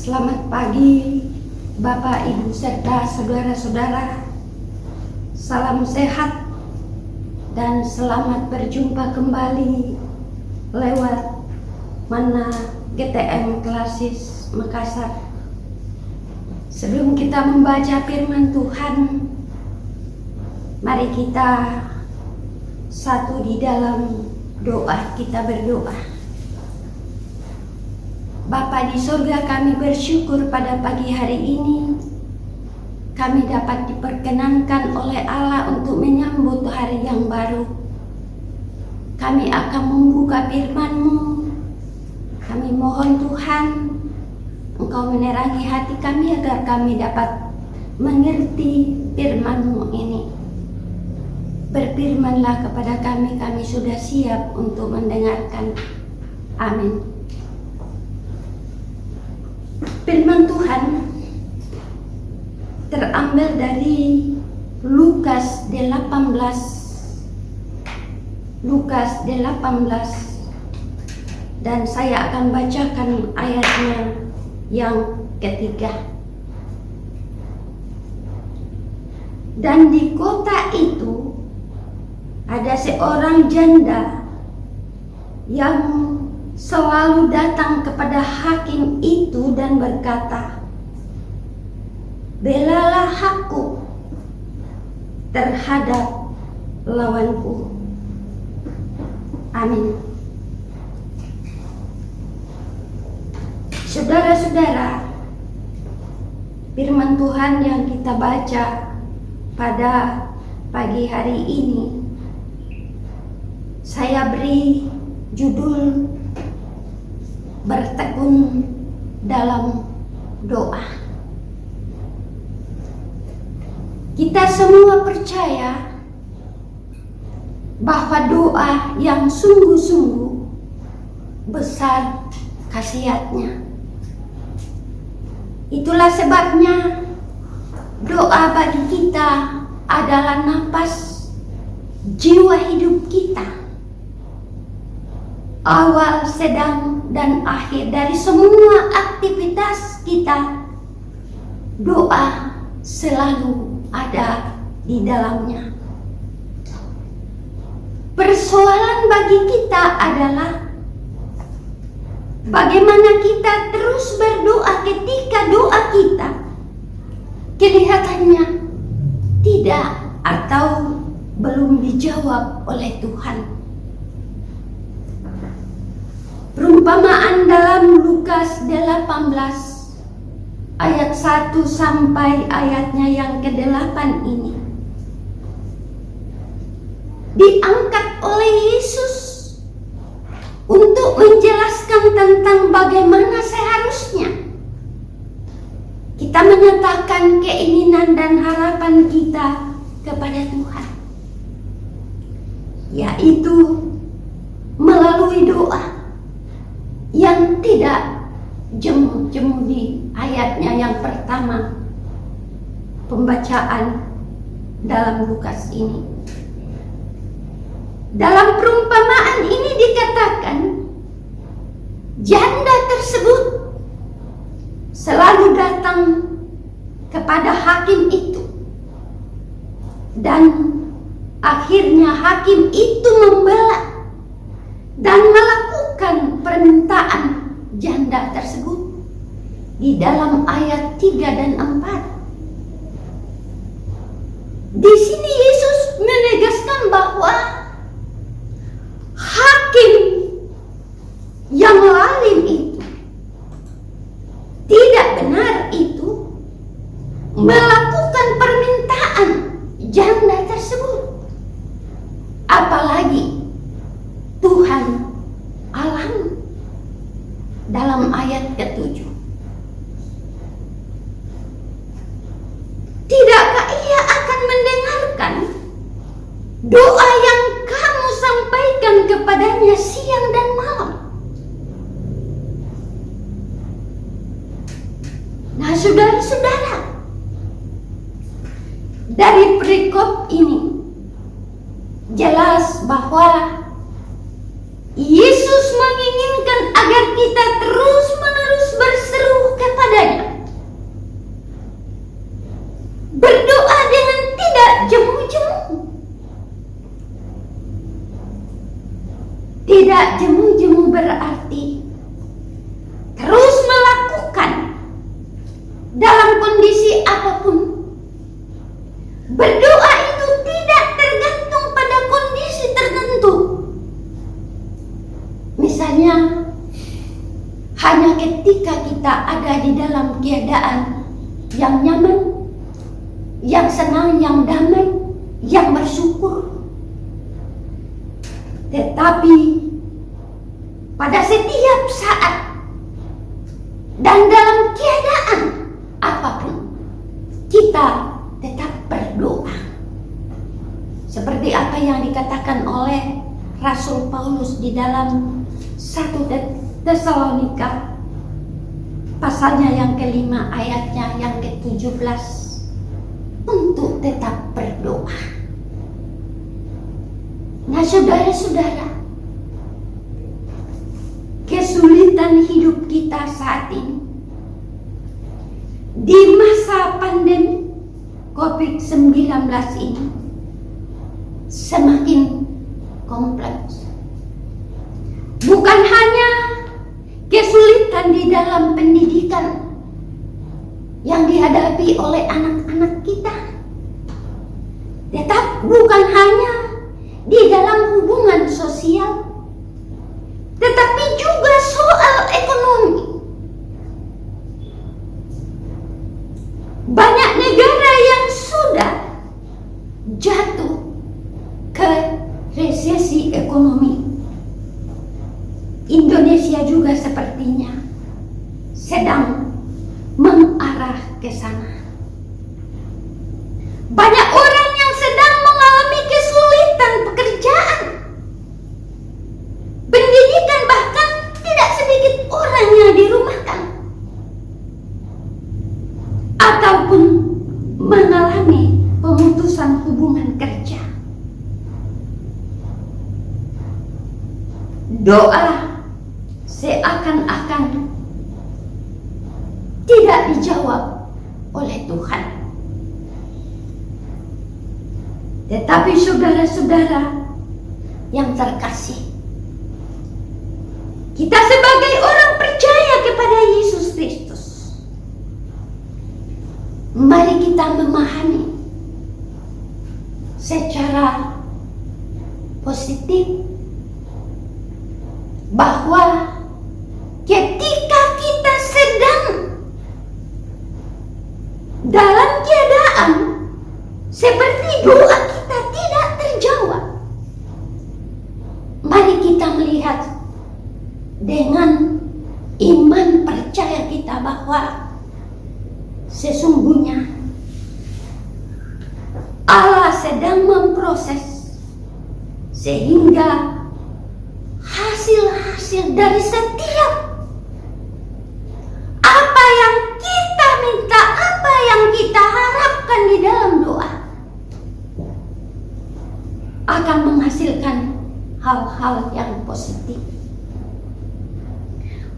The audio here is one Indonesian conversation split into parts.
Selamat pagi Bapak, Ibu, serta saudara-saudara. Salam sehat dan selamat berjumpa kembali lewat Mana GTM Klasis Makassar. Sebelum kita membaca firman Tuhan, mari kita satu di dalam doa. Kita berdoa. Bapa di surga, kami bersyukur pada pagi hari ini kami dapat diperkenankan oleh Allah untuk menyambut hari yang baru. Kami akan membuka firman-Mu. Kami mohon Tuhan, Engkau menerangi hati kami agar kami dapat mengerti firman-Mu ini. Berfirmanlah kepada kami, kami sudah siap untuk mendengarkan. Amin. Firman Tuhan terambil dari Lukas 18 dan saya akan bacakan ayatnya yang ketiga. Dan di kota itu ada seorang janda yang selalu datang kepada hakim itu dan berkata, "Belalah aku terhadap lawanku." Amin. Saudara-saudara, firman Tuhan yang kita baca pada pagi hari ini, saya beri judul bertekun dalam doa. Kita semua percaya bahwa doa yang sungguh-sungguh besar khasiatnya. Itulah sebabnya doa bagi kita adalah napas jiwa hidup kita. Awal, sedang, dan akhir dari semua aktivitas kita, doa selalu ada di dalamnya. Persoalan bagi kita adalah bagaimana kita terus berdoa ketika doa kita kelihatannya tidak atau belum dijawab oleh Tuhan. Perumpamaan dalam Lukas 18 ayat 1 sampai ayatnya yang ke-8 ini diangkat oleh Yesus untuk menjelaskan tentang bagaimana seharusnya kita menyatakan keinginan dan harapan kita kepada Tuhan, yaitu melalui doa yang tidak jemu-jemu di ayatnya yang pertama pembacaan dalam Lukas ini. Dalam perumpamaan ini dikatakan janda tersebut selalu datang kepada hakim itu, dan akhirnya hakim itu membela dan melakukan permintaan janda tersebut di dalam ayat 3 dan 4. Di sini Yesus menegaskan bahwa hakim yang lalim itu tidak benar itu melakukan permintaan janda tersebut, apalagi Tuhan Allah dalam ayat ke-7. Tidakkah Ia akan mendengarkan doa yang kamu sampaikan kepadanya siang dan malam? Nah, saudara-saudara, dari perikop ini jelas bahwa Yesus menginginkan agar kita terus-menerus berseru kepada berarti terus melakukan dalam kondisi apapun. Berdoa itu tidak tergantung pada kondisi tertentu. Misalnya, hanya ketika kita ada di dalam keadaan yang nyaman, yang senang, yang damai, yang bersyukur. Tetapi pada setiap saat dan dalam keadaan apapun, kita tetap berdoa. Seperti apa yang dikatakan oleh Rasul Paulus di dalam 1 Tesalonika pasalnya yang kelima ayatnya yang ke-17, untuk tetap berdoa. Nah, saudara-saudara, kesulitan hidup kita saat ini di masa pandemi COVID-19 ini semakin kompleks. Bukan hanya kesulitan di dalam pendidikan yang dihadapi oleh anak-anak kita, tetapi bukan hanya di dalam hubungan sosial, tetapi juga soal ekonomi. Banyak negara yang sudah jatuh ke resesi ekonomi. Indonesia juga sepertinya sedang mengarah ke sana. Banyak orang yang sedang mengalami kesulitan pekerjaan, pendidikan, bahkan tidak sedikit orang yang dirumahkan ataupun mengalami pemutusan hubungan kerja. Doa seakan-akan tidak dijawab oleh Tuhan. Tetapi saudara-saudara yang terkasih, kita sebagai orang percaya kepada Yesus Kristus, mari kita memahami secara positif bahwa ketika kita sedang dalam keadaan seperti doa kita tidak terjawab, mari kita melihat dengan iman percaya kita bahwa sesungguhnya Allah sedang memproses sehingga hasil-hasil dari setiap apa yang kita minta, apa yang kita harapkan di dalam doa akan menghasilkan hal-hal yang positif.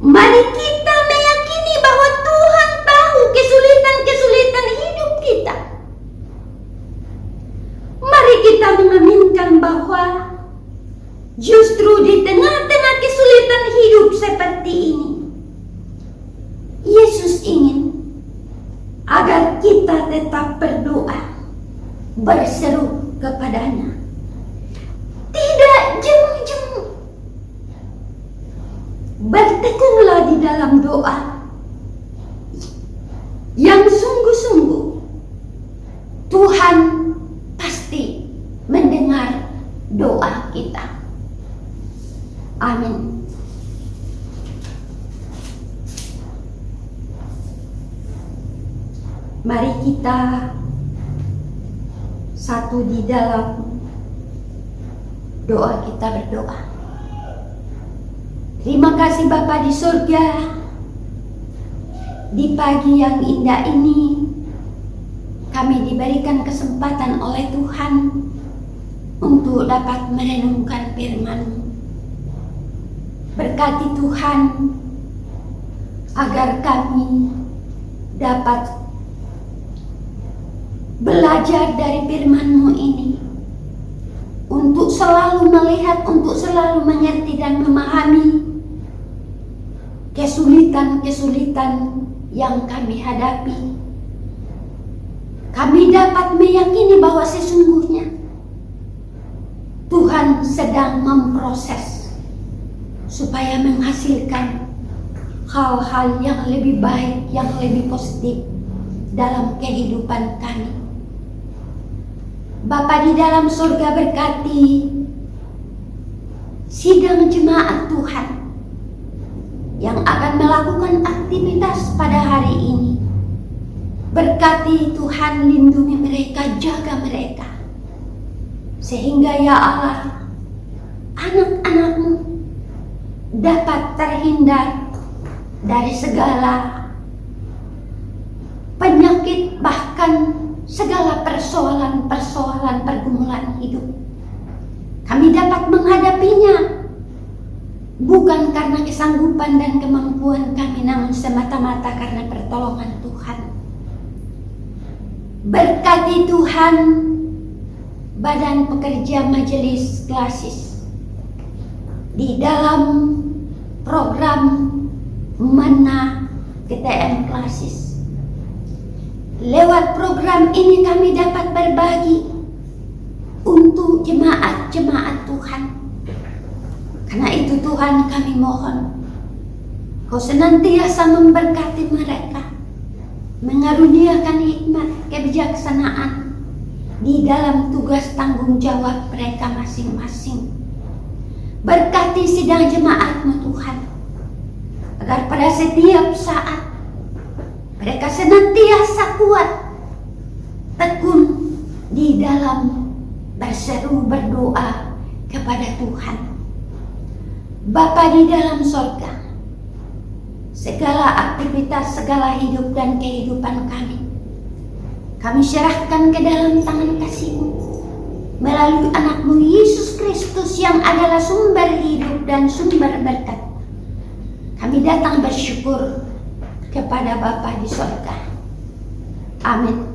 Mari kita meyakini bahwa Tuhan tahu kesulitan-kesulitan hidup kita. Mari kita mengaminkan bahwa justru di tengah-tengah kesulitan hidup seperti ini, Yesus ingin agar kita tetap berdoa, berseru kepadanya, tidak jemu-jemu. Bertekunlah di dalam doa yang sungguh-sungguh. Tuhan pasti mendengar doa kita. Amin. Mari kita satu di dalam doa, kita berdoa. Terima kasih Bapa di surga, di pagi yang indah ini kami diberikan kesempatan oleh Tuhan untuk dapat merenungkan firman-Mu. Berkati Tuhan agar kami dapat belajar dari firman-Mu ini untuk selalu melihat, untuk selalu mengerti dan memahami kesulitan-kesulitan yang kami hadapi, kami dapat meyakini bahwa sesungguhnya Tuhan sedang memproses supaya menghasilkan hal-hal yang lebih baik, yang lebih positif dalam kehidupan kami. Bapa di dalam surga, berkati sidang jemaat Tuhan yang akan melakukan aktivitas pada hari ini. Berkati Tuhan, lindungi mereka, jaga mereka, sehingga ya Allah, anak-anak-Mu dapat terhindar dari segala penyakit, bahkan segala persoalan-persoalan pergumulan hidup. Kami dapat menghadapinya bukan karena kesanggupan dan kemampuan kami, namun semata-mata karena pertolongan Tuhan. Berkati Tuhan badan pekerja majelis klasis di dalam program Mana GTM klasis. Lewat program ini kami dapat berbagi untuk jemaat-jemaat Tuhan. Karena itu Tuhan, kami mohon Kau senantiasa memberkati mereka, mengaruniakan hikmat kebijaksanaan di dalam tugas tanggung jawab mereka masing-masing. Berkati sidang jemaat-Mu Tuhan, agar pada setiap saat mereka senantiasa kuat, tekun di dalam berseru berdoa kepada Tuhan. Bapa di dalam sorga, segala aktivitas, segala hidup dan kehidupan kami serahkan ke dalam tangan kasih-Mu melalui anak-Mu Yesus Kristus yang adalah sumber hidup dan sumber berkat. Kami datang bersyukur kepada Bapa di sorga. Amin.